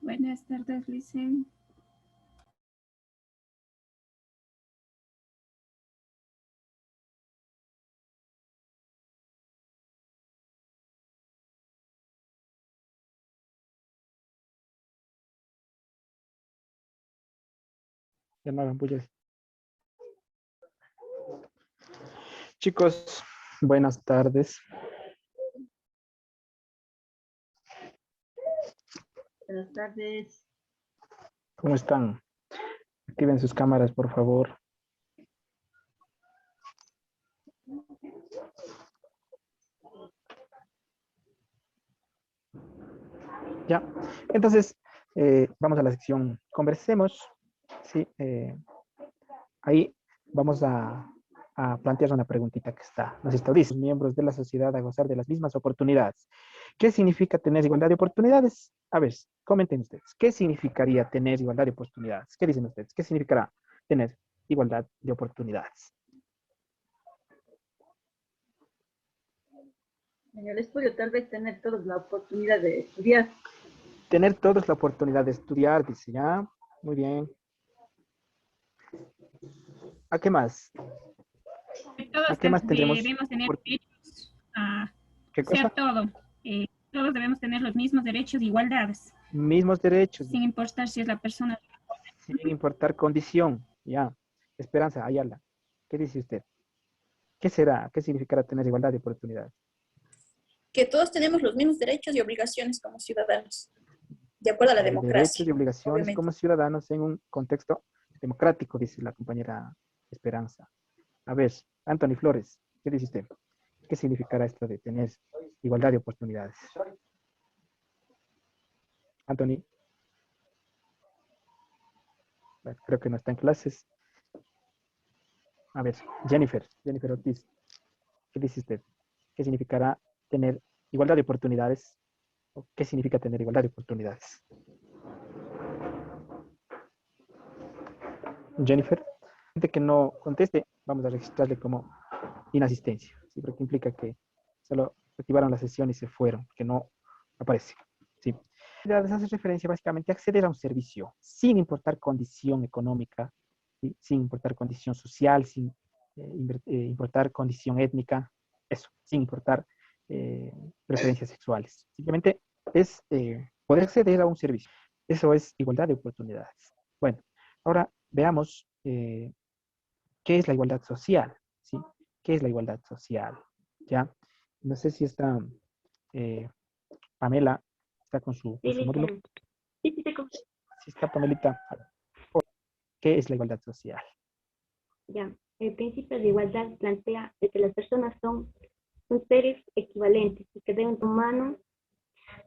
Buenas tardes, Licen. Ya no hagan bullas. Chicos, buenas tardes. Buenas tardes. ¿Cómo están? Activen sus cámaras, por favor. Ya, entonces vamos a la sección Conversemos. Sí, ahí vamos a plantear una preguntita que nos dice, miembros de la sociedad a gozar de las mismas oportunidades. ¿Qué significa tener igualdad de oportunidades? A ver, comenten ustedes. ¿Qué significaría tener igualdad de oportunidades? ¿Qué dicen ustedes? ¿Qué significará tener igualdad de oportunidades? En el estudio tal vez tener todos la oportunidad de estudiar. Tener todos la oportunidad de estudiar, dice, ya. Muy bien. ¿A qué más? ¿A Todos qué más tendremos? debemos tener derechos a ¿Qué cosa? ser todo. Todos debemos tener los mismos derechos e igualdades. Mismos derechos. Sin importar si es la persona. Sin importar condición. Ya. Esperanza, Ayala. ¿Qué dice usted? ¿Qué será? ¿Qué significará tener igualdad de oportunidades? Que todos tenemos los mismos derechos y obligaciones como ciudadanos, de acuerdo a la democracia. Derechos y obligaciones obviamente. como ciudadanos en un contexto democrático, dice la compañera Esperanza. A ver, Anthony Flores, ¿qué dice usted? ¿Qué significará esto de tener igualdad de oportunidades? Anthony. Bueno, creo que no está en clases. A ver, Jennifer Ortiz, ¿qué dice usted? ¿Qué significará tener igualdad de oportunidades? ¿O qué significa tener igualdad de oportunidades? Jennifer, gente que no conteste, vamos a registrarle como inasistencia, ¿sí? Porque implica que solo activaron la sesión y se fueron, que no aparece. ¿Sí? Hace referencia básicamente a acceder a un servicio sin importar condición económica, ¿sí? Sin importar condición social, sin importar condición étnica, eso, sin importar preferencias sexuales. Simplemente es poder acceder a un servicio. Eso es igualdad de oportunidades. Bueno, ahora veamos qué es la igualdad social, ¿sí? ¿Qué es la igualdad social? ¿Ya? No sé si está Pamela, está con su módulo. Sí, te Si está Pamelita, ¿qué es la igualdad social? Ya, el principio de igualdad plantea de que las personas son seres equivalentes y que deben humano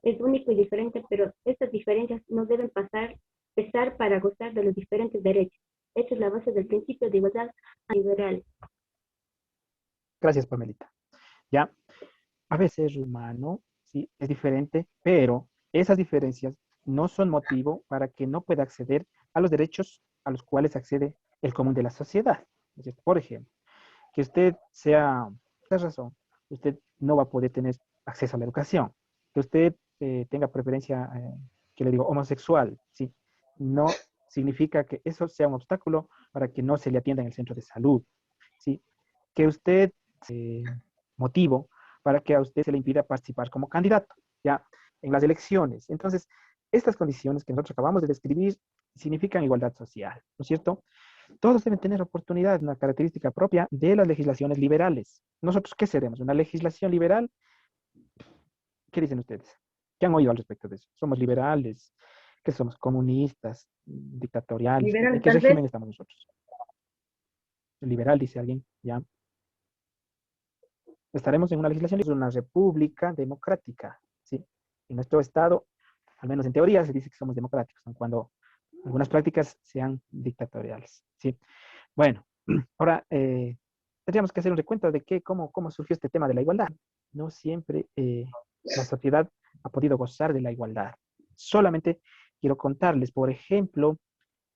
es único y diferente, pero estas diferencias no deben pesar para gozar de los diferentes derechos. Esta es la base del principio de igualdad liberal. Gracias, Pamelita. Ya, a veces ser humano, sí, es diferente, pero esas diferencias no son motivo para que no pueda acceder a los derechos a los cuales accede el común de la sociedad. Por ejemplo, que usted sea, por esta razón, usted no va a poder tener acceso a la educación. Que usted tenga preferencia, que le digo, homosexual, ¿sí? No significa que eso sea un obstáculo para que no se le atienda en el centro de salud, ¿sí? Que usted, motivo para que a usted se le impida participar como candidato, ¿ya? En las elecciones. Entonces, estas condiciones que nosotros acabamos de describir significan igualdad social, ¿no es cierto? Todos deben tener oportunidades, una característica propia de las legislaciones liberales. ¿Nosotros qué seremos? ¿Una legislación liberal? ¿Qué dicen ustedes? ¿Qué han oído al respecto de eso? ¿Somos liberales? ¿Qué somos? ¿Comunistas? ¿Dictatoriales? Liberal, ¿En qué tal régimen vez. estamos nosotros? Liberal, dice alguien, ¿ya? Estaremos en una legislación, es una república democrática, ¿sí? En nuestro estado, al menos en teoría, se dice que somos democráticos, aun cuando algunas prácticas sean dictatoriales, ¿sí? Bueno, ahora tendríamos que hacer un recuento de cómo surgió este tema de la igualdad. No siempre la sociedad ha podido gozar de la igualdad. Solamente quiero contarles, por ejemplo,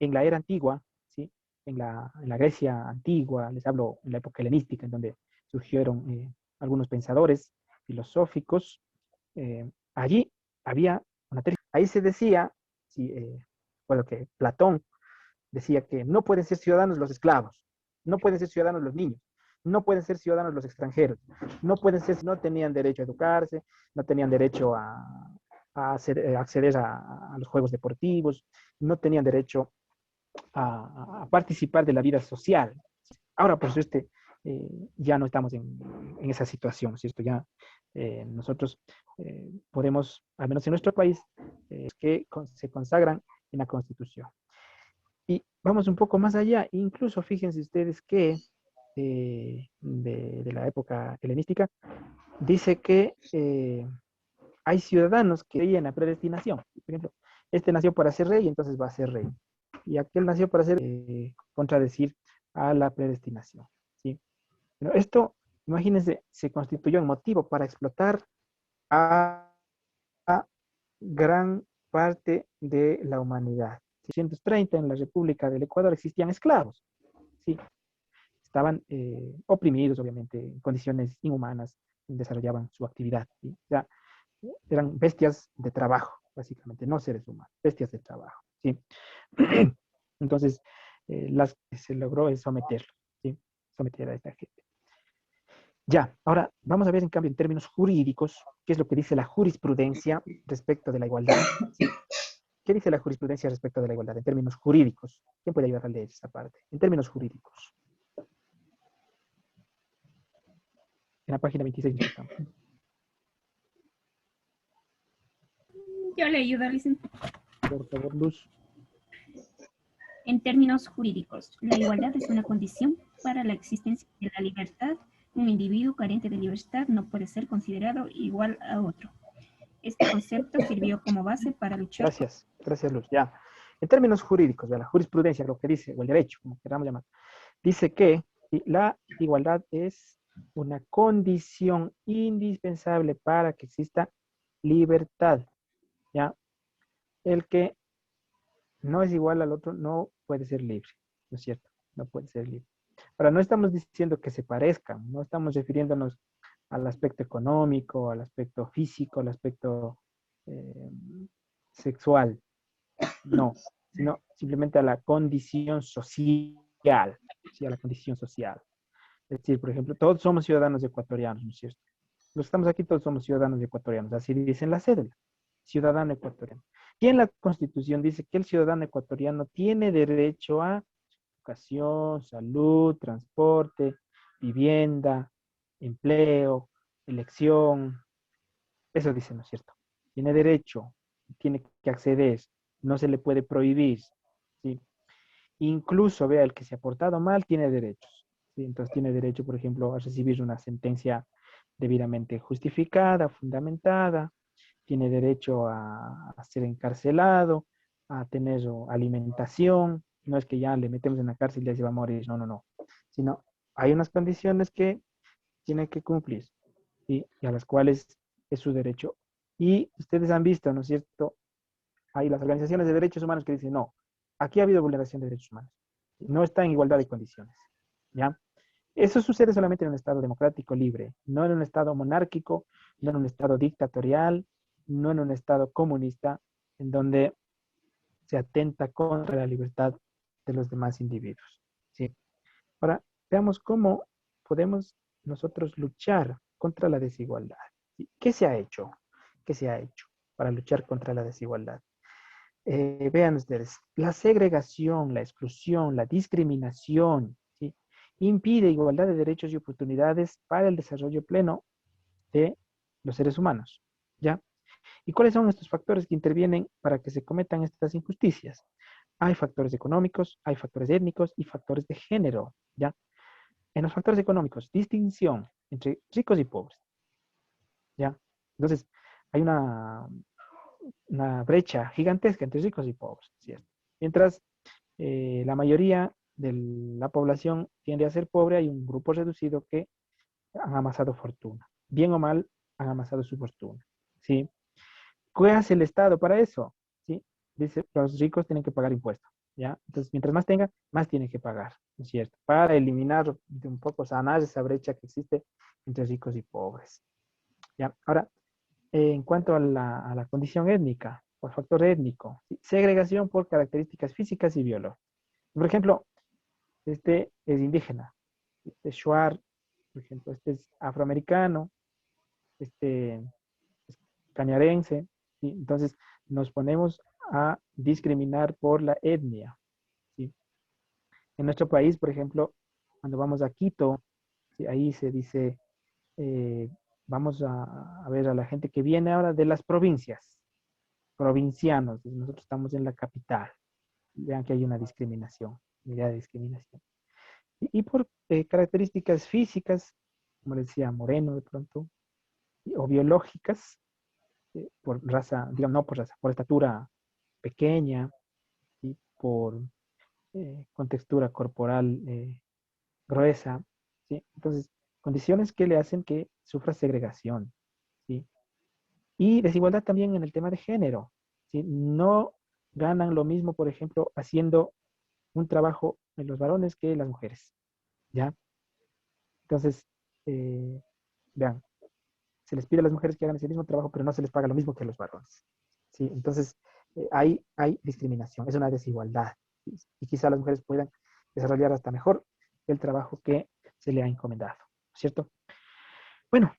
en la era antigua, ¿sí? en la Grecia antigua, les hablo en la época helenística, en donde surgieron algunos pensadores filosóficos, allí había una teoría. Ahí se decía, sí, bueno, que Platón decía que no pueden ser ciudadanos los esclavos, no pueden ser ciudadanos los niños, no pueden ser ciudadanos los extranjeros, no pueden ser, no tenían derecho a educarse, no tenían derecho acceder a los juegos deportivos, no tenían derecho a participar de la vida social. Ahora, pues, ya no estamos en esa situación, ¿cierto? Ya nosotros podemos, al menos en nuestro país, se consagran en la Constitución. Y vamos un poco más allá, incluso fíjense ustedes que de la época helenística, dice que hay ciudadanos que creían en la predestinación. Por ejemplo, este nació para ser rey, entonces va a ser rey. Y aquel nació para ser contradecir a la predestinación. ¿Sí? Pero esto, imagínense, se constituyó en motivo para explotar a gran parte de la humanidad. En 1930, en la República del Ecuador, existían esclavos. ¿Sí? Estaban oprimidos, obviamente, en condiciones inhumanas, desarrollaban su actividad. ¿Sí? O sea, eran bestias de trabajo, básicamente, no seres humanos, bestias de trabajo. ¿Sí? Entonces, se logró someterlo, ¿sí? Someter a esta gente. Ya, ahora vamos a ver en cambio en términos jurídicos, qué es lo que dice la jurisprudencia respecto de la igualdad. ¿Sí? ¿Qué dice la jurisprudencia respecto de la igualdad en términos jurídicos? ¿Quién puede ayudar a leer esa parte? En términos jurídicos. En la página 26 nos estamos. Yo le ayudo, Alison. Por favor, Luz. En términos jurídicos, la igualdad es una condición para la existencia de la libertad. Un individuo carente de libertad no puede ser considerado igual a otro. Este concepto sirvió como base para luchar. Gracias, Luz. Ya. En términos jurídicos, de la jurisprudencia, lo que dice, o el derecho, como queramos llamar, dice que la igualdad es una condición indispensable para que exista libertad. ¿Ya? El que no es igual al otro no puede ser libre, ¿no es cierto? No puede ser libre. Ahora, no estamos diciendo que se parezcan, no estamos refiriéndonos al aspecto económico, al aspecto físico, al aspecto sexual, no, sino simplemente a la condición social, ¿sí? A la condición social. Es decir, por ejemplo, todos somos ciudadanos ecuatorianos, ¿no es cierto? Los que estamos aquí todos somos ciudadanos ecuatorianos, así dice en la cédula, ciudadano ecuatoriano. Y en la Constitución dice que el ciudadano ecuatoriano tiene derecho a educación, salud, transporte, vivienda, empleo, elección. Eso dice, ¿no es cierto? Tiene derecho, tiene que acceder, no se le puede prohibir, ¿sí? Incluso, vea, el que se ha portado mal tiene derechos, ¿sí? Entonces tiene derecho, por ejemplo, a recibir una sentencia debidamente justificada, fundamentada, tiene derecho a ser encarcelado, a tener alimentación. No es que ya le metemos en la cárcel y ya se va a morir, no, no, no. Sino hay unas condiciones que tiene que cumplir, ¿sí? Y a las cuales es su derecho. Y ustedes han visto, ¿no es cierto? Hay las organizaciones de derechos humanos que dicen, no, aquí ha habido vulneración de derechos humanos. No está en igualdad de condiciones, ¿ya? Eso sucede solamente en un Estado democrático libre, no en un Estado monárquico, no en un Estado dictatorial, no en un Estado comunista, en donde se atenta contra la libertad de los demás individuos. ¿Sí? Ahora, veamos cómo podemos nosotros luchar contra la desigualdad. ¿Sí? ¿Qué se ha hecho? ¿Qué se ha hecho para luchar contra la desigualdad? Vean ustedes, la segregación, la exclusión, la discriminación, ¿sí? Impide igualdad de derechos y oportunidades para el desarrollo pleno de los seres humanos, ¿ya? ¿Y cuáles son estos factores que intervienen para que se cometan estas injusticias? Hay factores económicos, hay factores étnicos y factores de género, ¿ya? En los factores económicos, distinción entre ricos y pobres, ¿ya? Entonces, hay una brecha gigantesca entre ricos y pobres, ¿cierto? Mientras la mayoría de la población tiende a ser pobre, hay un grupo reducido que han amasado fortuna. Bien o mal, han amasado su fortuna, ¿sí? ¿Qué hace el Estado para eso? ¿Sí? Dice, los ricos tienen que pagar impuestos. ¿ya? Entonces, mientras más tenga, más tiene que pagar, ¿no es cierto? Para eliminar, de un poco, sanar esa brecha que existe entre ricos y pobres, ¿ya? Ahora, en cuanto a la condición étnica, por factor étnico, ¿sí? Segregación por características físicas y biológicas. Por ejemplo, este es indígena, este es shuar, por ejemplo, este es afroamericano, este es cañarense, ¿sí? Entonces nos ponemos a discriminar por la etnia, ¿sí? En nuestro país, por ejemplo, cuando vamos a Quito, ¿sí? Ahí se dice, eh, vamos a ver a la gente que viene ahora de las provincias, provincianos, y nosotros estamos en la capital. Vean que hay una discriminación, idea de discriminación. Y por características físicas, como les decía, moreno de pronto, o biológicas, por raza, digamos, no por raza, por estatura pequeña y por contextura corporal gruesa, ¿sí? Entonces, condiciones que le hacen que sufra segregación, ¿sí? Y desigualdad también en el tema de género, ¿sí? No ganan lo mismo, por ejemplo, haciendo un trabajo en los varones que las mujeres, ¿ya? Entonces, eh, vean, se les pide a las mujeres que hagan ese mismo trabajo, pero no se les paga lo mismo que a los varones, ¿sí? Entonces, hay discriminación, es una desigualdad, ¿sí? Y quizá las mujeres puedan desarrollar hasta mejor el trabajo que se le ha encomendado, ¿cierto? Bueno,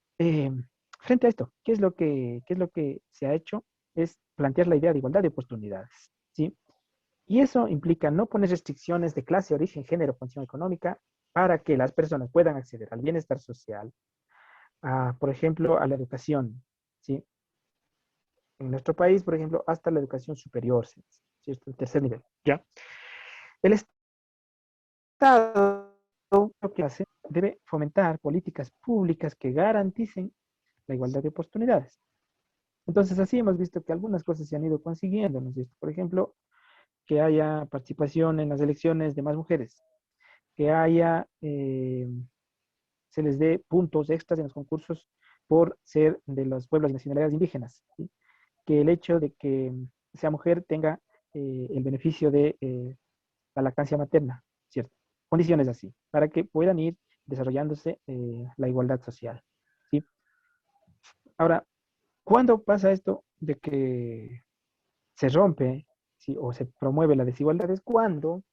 frente a esto, qué es lo que se ha hecho? Es plantear la idea de igualdad de oportunidades, ¿sí? Y eso implica no poner restricciones de clase, origen, género, condición económica para que las personas puedan acceder al bienestar social, por ejemplo, a la educación, ¿sí? En nuestro país, por ejemplo, hasta la educación superior, ¿sí? ¿Cierto? El tercer nivel, ¿ya? El Estado, lo que hace, debe fomentar políticas públicas que garanticen la igualdad de oportunidades. Entonces, así hemos visto que algunas cosas se han ido consiguiendo, ¿no es cierto? Por ejemplo, que haya participación en las elecciones de más mujeres, que haya, se les dé puntos extras en los concursos por ser de los pueblos y nacionalidades indígenas, ¿sí? Que el hecho de que sea mujer tenga el beneficio de la lactancia materna, ¿cierto? Condiciones así, para que puedan ir desarrollándose la igualdad social, ¿sí? Ahora, ¿cuándo pasa esto de que se rompe, ¿sí? O se promueve la desigualdad? Es cuando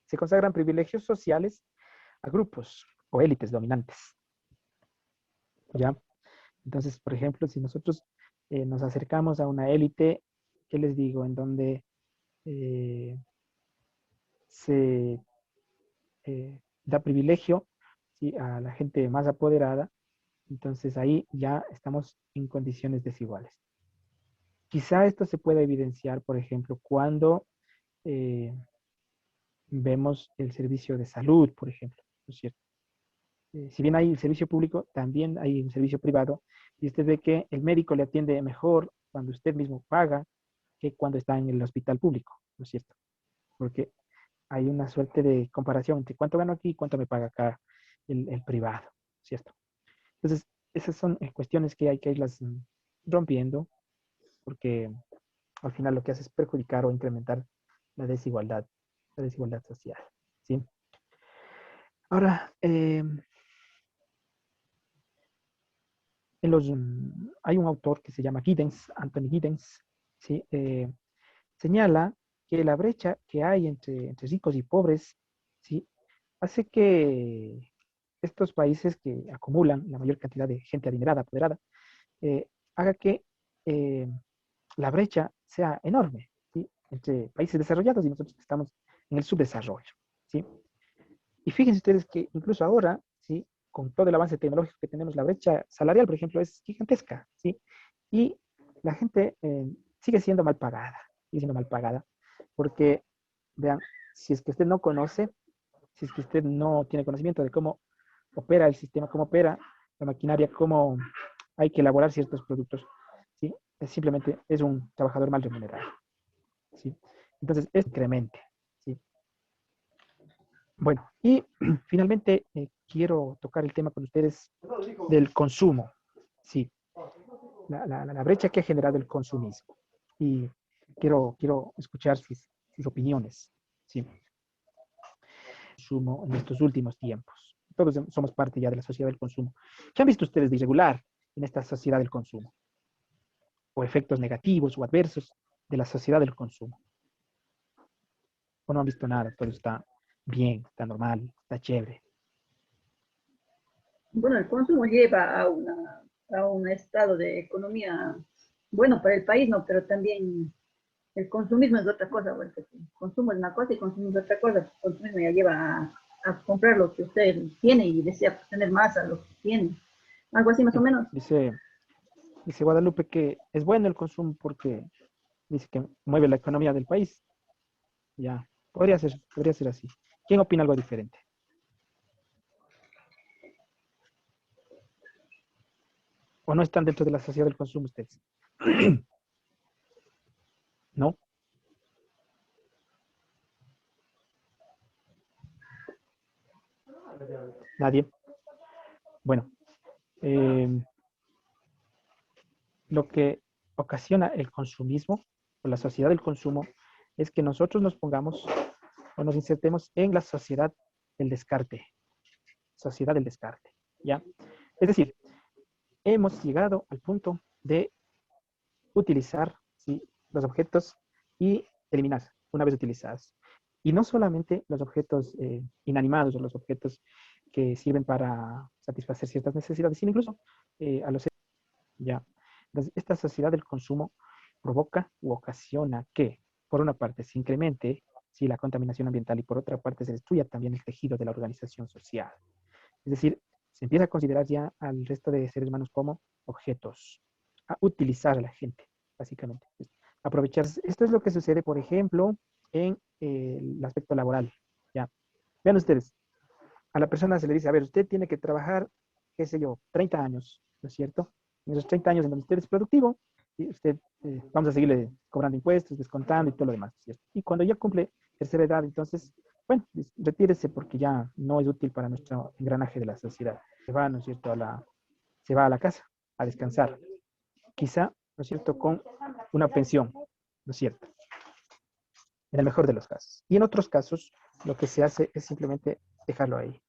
se consagran privilegios sociales a grupos o élites dominantes, ¿ya? Entonces, por ejemplo, si nosotros nos acercamos a una élite, ¿qué les digo? En donde eh, se da privilegio, ¿sí? A la gente más apoderada, entonces ahí ya estamos en condiciones desiguales. Quizá esto se pueda evidenciar, por ejemplo, cuando eh, vemos el servicio de salud, por ejemplo, ¿no es cierto? Si bien hay el servicio público, también hay un servicio privado, y usted ve que el médico le atiende mejor cuando usted mismo paga que cuando está en el hospital público, ¿no es cierto? Porque hay una suerte de comparación entre cuánto gano aquí y cuánto me paga acá el privado, ¿cierto? Entonces, esas son cuestiones que hay que irlas rompiendo, porque al final lo que hace es perjudicar o incrementar la desigualdad social, ¿sí? Ahora, hay un autor que se llama Giddens, Anthony Giddens, ¿sí? Señala que la brecha que hay entre ricos y pobres, ¿sí? Hace que estos países que acumulan la mayor cantidad de gente adinerada, apoderada, haga que eh, la brecha sea enorme, ¿sí? Entre países desarrollados y nosotros que estamos en el subdesarrollo, ¿sí? Y fíjense ustedes que incluso ahora, ¿sí? Con todo el avance tecnológico que tenemos, la brecha salarial, por ejemplo, es gigantesca, ¿sí? Y la gente sigue siendo mal pagada, porque, vean, si es que usted no conoce, si es que usted no tiene conocimiento de cómo opera el sistema, cómo opera la maquinaria, cómo hay que elaborar ciertos productos, ¿sí? Simplemente es un trabajador mal remunerado, ¿sí? Entonces, es incremente, ¿sí? Bueno, y finalmente quiero tocar el tema con ustedes del consumo, ¿sí? La brecha que ha generado el consumismo. Y quiero escuchar sus opiniones. ¿sí? Consumo en estos últimos tiempos. Todos somos parte ya de la sociedad del consumo. ¿Qué han visto ustedes de irregular en esta sociedad del consumo? O efectos negativos o adversos de la sociedad del consumo. O no han visto nada, todo está bien, está normal, está chévere. Bueno, el consumo lleva a un estado de economía bueno para el país, ¿no? Pero también el consumismo es otra cosa, porque el consumo es una cosa y consumo es otra cosa. El consumismo ya lleva a comprar lo que usted tiene y desea tener más a lo que tiene. Algo así más o menos. Dice Guadalupe que es bueno el consumo porque dice que mueve la economía del país. Ya, podría ser así. ¿Quién opina algo diferente? ¿O no están dentro de la sociedad del consumo ustedes? ¿No? ¿Nadie? Bueno, lo que ocasiona el consumismo o la sociedad del consumo es que nosotros nos pongamos o nos insertemos en la sociedad del descarte. Sociedad del descarte, ¿ya? Es decir, hemos llegado al punto de utilizar, ¿sí?, los objetos y eliminar una vez utilizados. Y no solamente los objetos inanimados o los objetos que sirven para satisfacer ciertas necesidades, sino incluso a los seres, ¿ya? Entonces, esta sociedad del consumo provoca u ocasiona que, por una parte, se incremente, ¿sí?, la contaminación ambiental y por otra parte se destruya también el tejido de la organización social. Es decir, se empieza a considerar ya al resto de seres humanos como objetos, a utilizar a la gente, básicamente. Aprovecharse. Esto es lo que sucede, por ejemplo, en el aspecto laboral. ¿Ya? Vean ustedes, a la persona se le dice, a ver, usted tiene que trabajar, qué sé yo, 30 años, ¿no es cierto? En esos 30 años en donde usted es productivo, y usted, vamos a seguirle cobrando impuestos, descontando y todo lo demás, ¿cierto? Y cuando ya cumple tercera edad, entonces, bueno, retírese porque ya no es útil para nuestro engranaje de la sociedad. Se va, ¿no es cierto?, se va a la casa a descansar. Quizá, ¿no es cierto?, con una pensión, ¿no es cierto? En el mejor de los casos. Y en otros casos, lo que se hace es simplemente dejarlo ahí,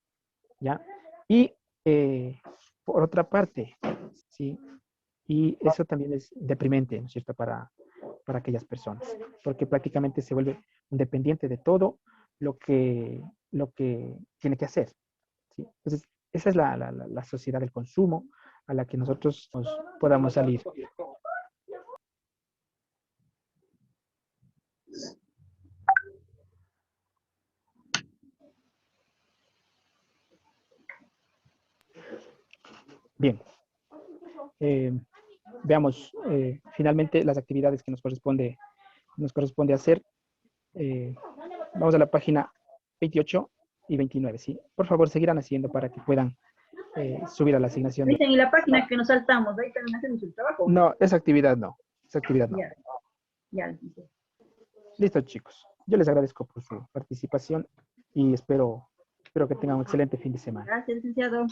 ¿ya? Y por otra parte, ¿sí? Y eso también es deprimente, ¿no es cierto?, para aquellas personas, porque prácticamente se vuelve un dependiente de todo lo que tiene que hacer, ¿sí? Entonces, esa es la sociedad del consumo a la que nosotros nos podamos salir. Bien, veamos finalmente las actividades que nos corresponde hacer. Vamos a la página 28 y 29, ¿sí? Por favor, seguirán haciendo para que puedan subir a la asignación. Dicen, y la página que nos saltamos, ahí también hacemos el trabajo. No, esa actividad no. Esa actividad no. Ya, ya. Listo, chicos. Yo les agradezco por su participación y espero que tengan un excelente fin de semana. Gracias, licenciado.